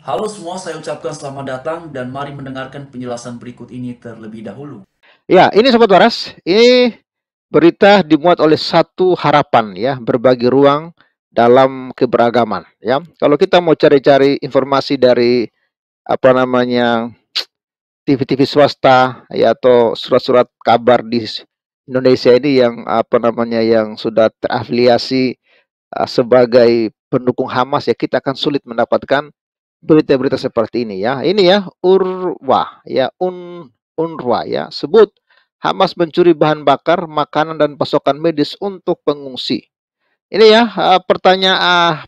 Halo semua, saya ucapkan selamat datang dan mari mendengarkan penjelasan berikut ini terlebih dahulu. Ya, ini Sobat Waras, ini berita dimuat oleh Satu Harapan ya, berbagi ruang dalam keberagaman ya. Kalau kita mau cari-cari informasi dari apa namanya TV-TV swasta ya atau surat-surat kabar di Indonesia ini yang apa namanya yang sudah terafiliasi sebagai pendukung Hamas ya, kita akan sulit mendapatkan berita-berita seperti ini ya. Ini ya UNRWA ya, sebut Hamas mencuri bahan bakar, makanan dan pasokan medis untuk pengungsi. Ini ya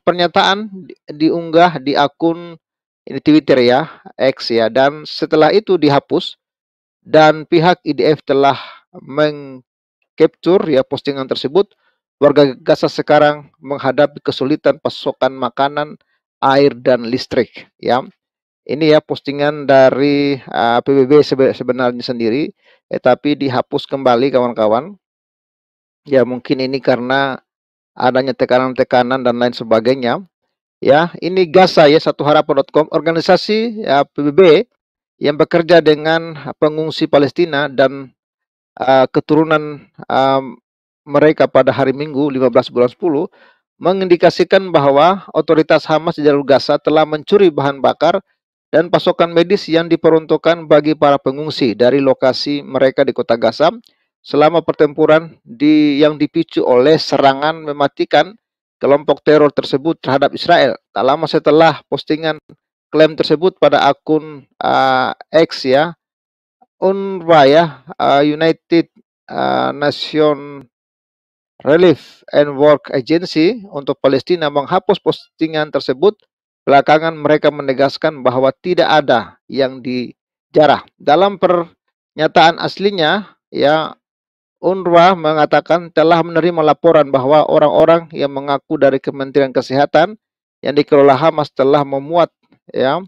pernyataan diunggah di akun ini Twitter ya, X ya, dan setelah itu dihapus dan pihak IDF telah mengcapture ya postingan tersebut. Warga Gaza sekarang menghadapi kesulitan pasokan makanan, air dan listrik ya. Ini ya postingan dari PBB sebenarnya sendiri, tapi dihapus kembali kawan-kawan. Ya mungkin ini karena adanya tekanan-tekanan dan lain sebagainya. Ya, ini Gaza ya, satuharapan.com, organisasi ya, PBB yang bekerja dengan pengungsi Palestina dan keturunan mereka pada hari Minggu 15 bulan 10 mengindikasikan bahwa otoritas Hamas di jalur Gaza telah mencuri bahan bakar dan pasokan medis yang diperuntukkan bagi para pengungsi dari lokasi mereka di kota Gaza selama pertempuran yang dipicu oleh serangan mematikan kelompok teror tersebut terhadap Israel. Tak lama setelah postingan klaim tersebut pada akun X ya, UNRWA ya, United Nation Relief and Work Agency untuk Palestina menghapus postingan tersebut. Belakangan mereka menegaskan bahwa tidak ada yang dijarah. Dalam pernyataan aslinya, ya UNRWA mengatakan telah menerima laporan bahwa orang-orang yang mengaku dari Kementerian Kesehatan yang dikelola Hamas telah memuat ya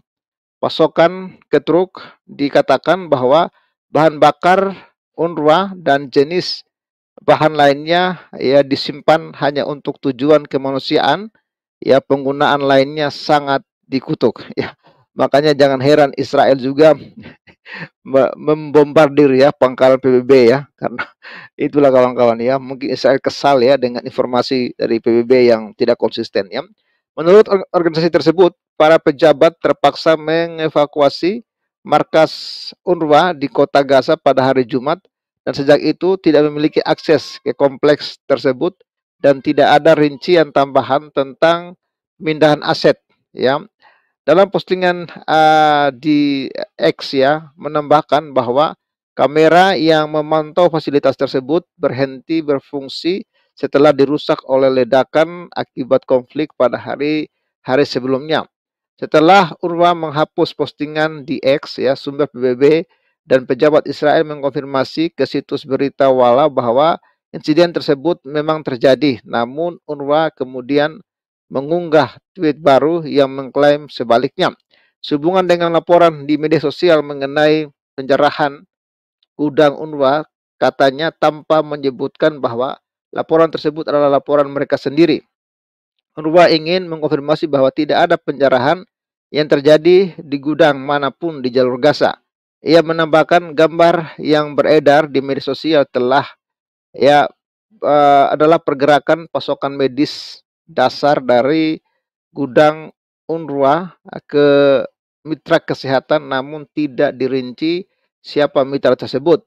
pasokan ke truk. Dikatakan bahwa bahan bakar UNRWA dan jenis bahan lainnya ya disimpan hanya untuk tujuan kemanusiaan, ya penggunaan lainnya sangat dikutuk ya. Makanya jangan heran Israel juga membombardir ya pangkalan PBB ya, karena itulah kawan-kawan ya, mungkin Israel kesal ya dengan informasi dari PBB yang tidak konsisten ya. Menurut organisasi tersebut, para pejabat terpaksa mengevakuasi markas UNRWA di kota Gaza pada hari Jumat dan sejak itu tidak memiliki akses ke kompleks tersebut dan tidak ada rincian tambahan tentang pemindahan aset ya. Dalam postingan di X ya menambahkan bahwa kamera yang memantau fasilitas tersebut berhenti berfungsi setelah dirusak oleh ledakan akibat konflik pada hari sebelumnya. Setelah UNRWA menghapus postingan di X ya, sumber PBB dan pejabat Israel mengkonfirmasi ke situs berita Wala bahwa insiden tersebut memang terjadi. Namun UNRWA kemudian mengunggah tweet baru yang mengklaim sebaliknya. Sehubungan dengan laporan di media sosial mengenai penjarahan gudang UNRWA, katanya tanpa menyebutkan bahwa laporan tersebut adalah laporan mereka sendiri. UNRWA ingin mengkonfirmasi bahwa tidak ada penjarahan yang terjadi di gudang manapun di jalur Gaza. Ia menambahkan gambar yang beredar di media sosial telah ya adalah pergerakan pasokan medis dasar dari gudang UNRWA ke mitra kesehatan, namun tidak dirinci siapa mitra tersebut.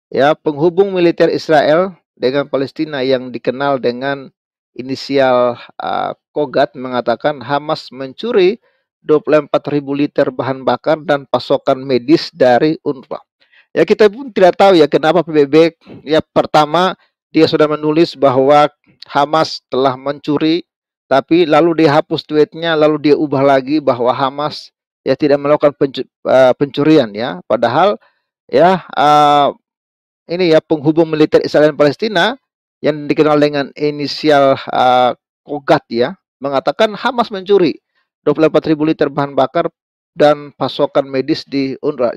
Ya, penghubung militer Israel dengan Palestina yang dikenal dengan inisial Kogat mengatakan Hamas mencuri 24.000 liter bahan bakar dan pasokan medis dari UNRWA. Ya kita pun tidak tahu ya kenapa PBB ya pertama dia sudah menulis bahwa Hamas telah mencuri, tapi lalu dia hapus tweetnya, lalu dia ubah lagi bahwa Hamas ya tidak melakukan pencurian ya. Padahal ya ini ya penghubung militer Israel dan Palestina yang dikenal dengan inisial Kogat ya mengatakan Hamas mencuri 24.000 liter bahan bakar dan pasokan medis di UNRWA.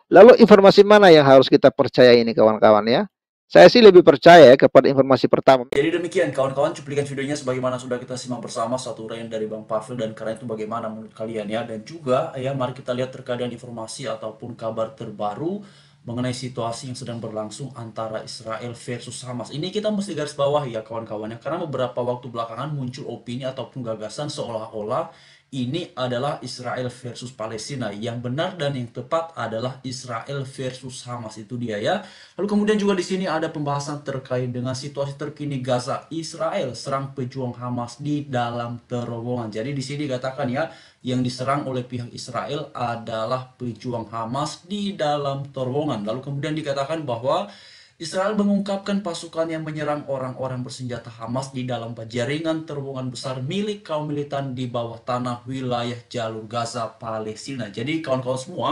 Lalu informasi mana yang harus kita percaya ini kawan-kawan ya? Saya sih lebih percaya ya kepada informasi pertama. Jadi demikian kawan-kawan cuplikan videonya sebagaimana sudah kita simak bersama satu uraian dari Bang Pavel, dan karena itu bagaimana menurut kalian ya. Dan juga ya mari kita lihat terkadang informasi ataupun kabar terbaru mengenai situasi yang sedang berlangsung antara Israel versus Hamas. Ini kita mesti garis bawah ya kawan-kawan ya, karena beberapa waktu belakangan muncul opini ataupun gagasan seolah-olah ini adalah Israel versus Palestina. Yang benar dan yang tepat adalah Israel versus Hamas, itu dia ya. Lalu kemudian juga di sini ada pembahasan terkait dengan situasi terkini Gaza. Israel serang pejuang Hamas di dalam terowongan. Jadi di sini dikatakan ya, yang diserang oleh pihak Israel adalah pejuang Hamas di dalam terowongan. Lalu kemudian dikatakan bahwa Israel mengungkapkan pasukan yang menyerang orang-orang bersenjata Hamas di dalam jaringan terowongan besar milik kaum militan di bawah tanah wilayah jalur Gaza, Palestina. Jadi kawan-kawan semua,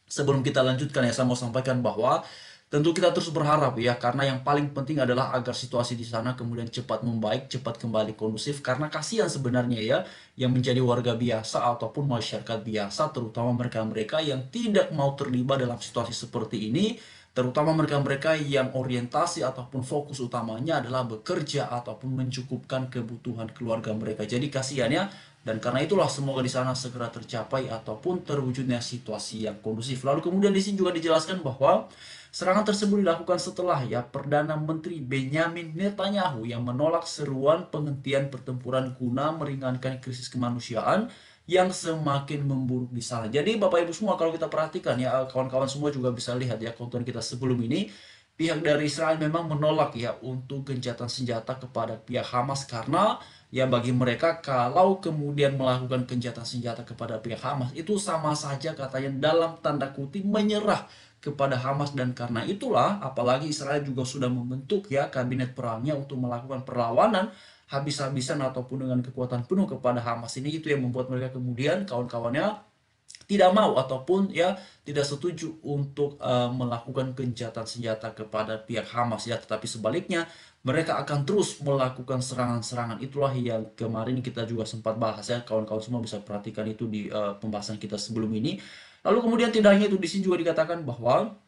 sebelum kita lanjutkan ya, saya mau sampaikan bahwa tentu kita terus berharap ya, karena yang paling penting adalah agar situasi di sana kemudian cepat membaik, cepat kembali kondusif, karena kasihan sebenarnya ya yang menjadi warga biasa ataupun masyarakat biasa, terutama mereka-mereka yang tidak mau terlibat dalam situasi seperti ini, terutama mereka-mereka yang orientasi ataupun fokus utamanya adalah bekerja ataupun mencukupkan kebutuhan keluarga mereka. Jadi kasihan ya, dan karena itulah semoga di sana segera tercapai ataupun terwujudnya situasi yang kondusif. Lalu kemudian di sini juga dijelaskan bahwa serangan tersebut dilakukan setelah ya Perdana Menteri Benjamin Netanyahu yang menolak seruan penghentian pertempuran guna meringankan krisis kemanusiaan yang semakin memburuk di sana. Jadi Bapak Ibu semua, kalau kita perhatikan ya, kawan-kawan semua juga bisa lihat ya konten kita sebelum ini, pihak dari Israel memang menolak ya untuk gencatan senjata kepada pihak Hamas, karena ya bagi mereka kalau kemudian melakukan gencatan senjata kepada pihak Hamas itu sama saja katanya dalam tanda kutip menyerah kepada Hamas, dan karena itulah apalagi Israel juga sudah membentuk ya kabinet perangnya untuk melakukan perlawanan habis-habisan ataupun dengan kekuatan penuh kepada Hamas ini, itu yang membuat mereka kemudian kawan-kawannya tidak mau ataupun ya tidak setuju untuk melakukan gencatan senjata kepada pihak Hamas ya, tetapi sebaliknya mereka akan terus melakukan serangan-serangan. Itulah yang kemarin kita juga sempat bahas ya, kawan-kawan semua bisa perhatikan itu di pembahasan kita sebelum ini. Lalu kemudian tidak hanya itu, di sini juga dikatakan bahwa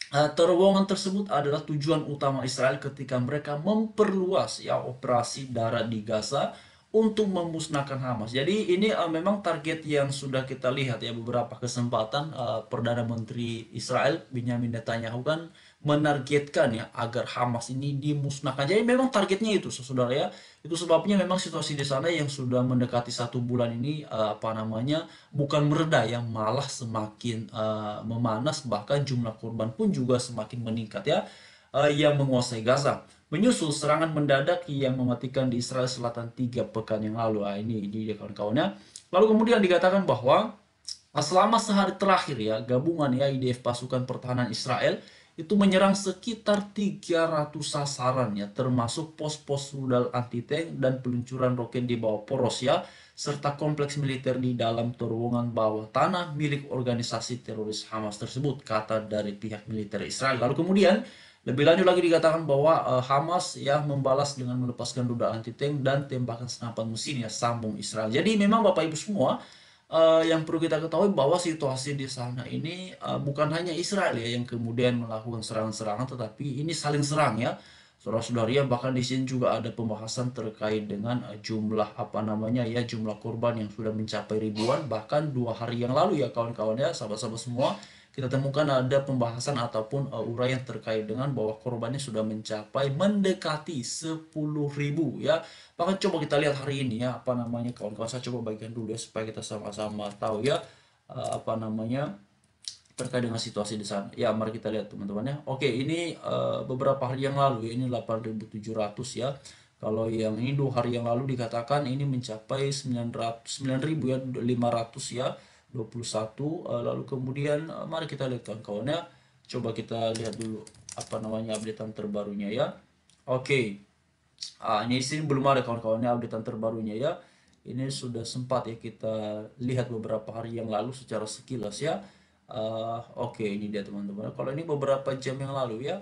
terowongan tersebut adalah tujuan utama Israel ketika mereka memperluas ya operasi darat di Gaza untuk memusnahkan Hamas. Jadi ini memang target yang sudah kita lihat ya beberapa kesempatan, Perdana Menteri Israel Benjamin Netanyahu kan menargetkan ya agar Hamas ini dimusnahkan. Jadi memang targetnya itu, saudara ya. Itu sebabnya memang situasi di sana yang sudah mendekati 1 bulan ini bukan mereda, yang malah semakin memanas, bahkan jumlah korban pun juga semakin meningkat ya, yang menguasai Gaza. Menyusul serangan mendadak yang mematikan di Israel Selatan 3 pekan yang lalu. Ini dia kawan-kawannya. Lalu kemudian dikatakan bahwa selama sehari terakhir ya, gabungan ya IDF pasukan pertahanan Israel itu menyerang sekitar 300 sasaran ya, termasuk pos-pos rudal anti-tank dan peluncuran roket di bawah poros ya, serta kompleks militer di dalam terowongan bawah tanah milik organisasi teroris Hamas tersebut, kata dari pihak militer Israel. Lalu kemudian lebih lanjut lagi dikatakan bahwa Hamas ya membalas dengan melepaskan rudal anti-tank dan tembakan senapan mesin ya, sambung Israel. Jadi memang Bapak Ibu semua, yang perlu kita ketahui bahwa situasi di sana ini bukan hanya Israel ya yang kemudian melakukan serangan-serangan, tetapi ini saling serang ya, saudara-saudari ya. Bahkan di sini juga ada pembahasan terkait dengan jumlah jumlah korban yang sudah mencapai ribuan. Bahkan 2 hari yang lalu ya kawan-kawan ya, sahabat-sahabat semua, kita temukan ada pembahasan ataupun uraian terkait dengan bahwa korbannya sudah mencapai mendekati 10.000 ya. Bahkan coba kita lihat hari ini ya, kawan-kawan, saya coba bagikan dulu ya supaya kita sama-sama tahu ya terkait dengan situasi di sana. Ya, mari kita lihat teman-teman ya. Oke, ini beberapa hari yang lalu ya, ini 8.700 ya. Kalau yang ini 2 hari yang lalu dikatakan ini mencapai 9.000 ya, 500 ya, 21. Lalu kemudian mari kita lihat kawan-kawan ya. Coba kita lihat dulu updatean terbarunya ya. Oke. Ini sini belum ada kawan-kawannya updatean terbarunya ya. Ini sudah sempat ya kita lihat beberapa hari yang lalu secara sekilas ya. Oke, ini dia teman-teman. Kalau ini beberapa jam yang lalu ya.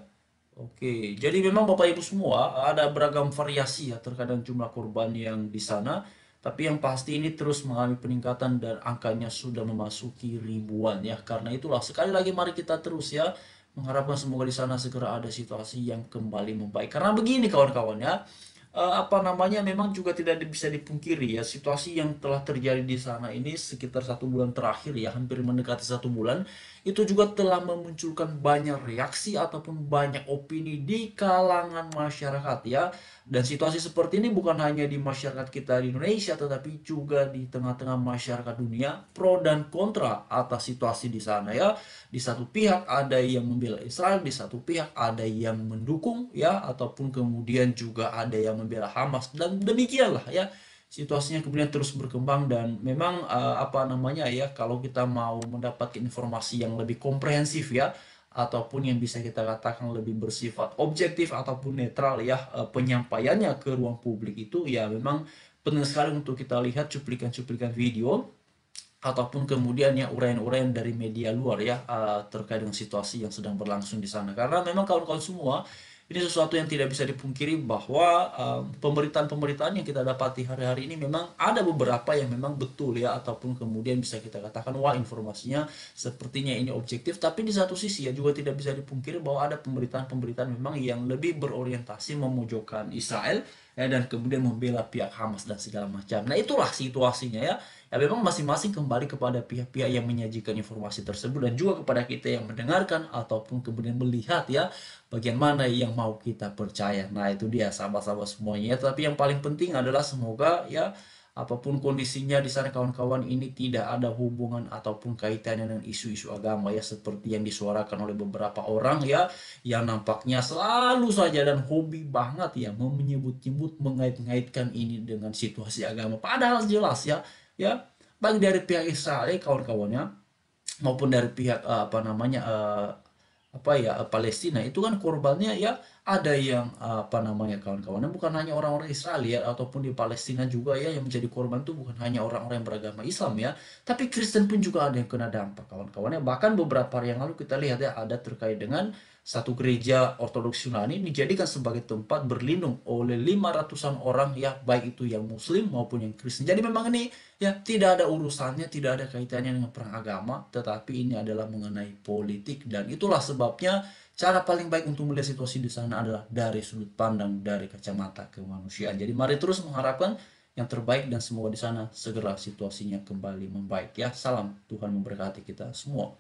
Oke, jadi memang Bapak Ibu semua ada beragam variasi ya terkadang jumlah korban yang di sana. Tapi yang pasti ini terus mengalami peningkatan dan angkanya sudah memasuki ribuan ya. Karena itulah sekali lagi mari kita terus ya mengharapkan semoga di sana segera ada situasi yang kembali membaik. Karena begini kawan-kawan ya, apa namanya, memang juga tidak bisa dipungkiri ya, situasi yang telah terjadi di sana ini sekitar 1 bulan terakhir ya, hampir mendekati 1 bulan, itu juga telah memunculkan banyak reaksi ataupun banyak opini di kalangan masyarakat ya. Dan situasi seperti ini bukan hanya di masyarakat kita di Indonesia, tetapi juga di tengah-tengah masyarakat dunia, pro dan kontra atas situasi di sana ya. Di satu pihak ada yang membela Israel, di satu pihak ada yang mendukung ya, ataupun kemudian juga ada yang membela Hamas, dan demikianlah ya situasinya kemudian terus berkembang. Dan memang apa namanya ya, kalau kita mau mendapatkan informasi yang lebih komprehensif ya, ataupun yang bisa kita katakan lebih bersifat objektif ataupun netral ya, penyampaiannya ke ruang publik itu ya memang penting sekali untuk kita lihat cuplikan-cuplikan video ataupun kemudian ya uraian-uraian dari media luar ya, terkait dengan situasi yang sedang berlangsung di sana. Karena memang kawan-kawan semua, ini sesuatu yang tidak bisa dipungkiri bahwa pemberitaan-pemberitaan yang kita dapati hari-hari ini memang ada beberapa yang memang betul ya, ataupun kemudian bisa kita katakan wah informasinya sepertinya ini objektif. Tapi di satu sisi ya juga tidak bisa dipungkiri bahwa ada pemberitaan-pemberitaan memang yang lebih berorientasi memojokkan Israel ya, dan kemudian membela pihak Hamas dan segala macam. Nah itulah situasinya ya. Ya memang masing-masing kembali kepada pihak-pihak yang menyajikan informasi tersebut, dan juga kepada kita yang mendengarkan ataupun kemudian melihat ya, bagian mana yang mau kita percaya. Nah itu dia sahabat-sahabat semuanya. Tapi yang paling penting adalah semoga ya, apapun kondisinya di sana kawan-kawan, ini tidak ada hubungan ataupun kaitannya dengan isu-isu agama ya, seperti yang disuarakan oleh beberapa orang ya, yang nampaknya selalu saja dan hobi banget ya menyebut-nyebut, mengait-ngaitkan ini dengan situasi agama. Padahal jelas ya, baik dari pihak Israel kawan-kawannya, maupun dari pihak apa namanya, apa ya, Palestina, itu kan korbannya ya ada yang apa namanya kawan-kawannya, bukan hanya orang-orang Israel ya, ataupun di Palestina juga ya, yang menjadi korban itu bukan hanya orang-orang yang beragama Islam ya, tapi Kristen pun juga ada yang kena dampak kawan-kawannya. Bahkan beberapa hari yang lalu kita lihat ya, ada terkait dengan satu gereja Ortodoks Yunani dijadikan sebagai tempat berlindung oleh 500-an orang ya, baik itu yang Muslim maupun yang Kristen. Jadi memang ini ya tidak ada urusannya, tidak ada kaitannya dengan perang agama, tetapi ini adalah mengenai politik. Dan itulah sebabnya cara paling baik untuk melihat situasi di sana adalah dari sudut pandang, dari kacamata kemanusiaan. Jadi mari terus mengharapkan yang terbaik, dan semoga di sana segera situasinya kembali membaik ya. Salam, Tuhan memberkati kita semua.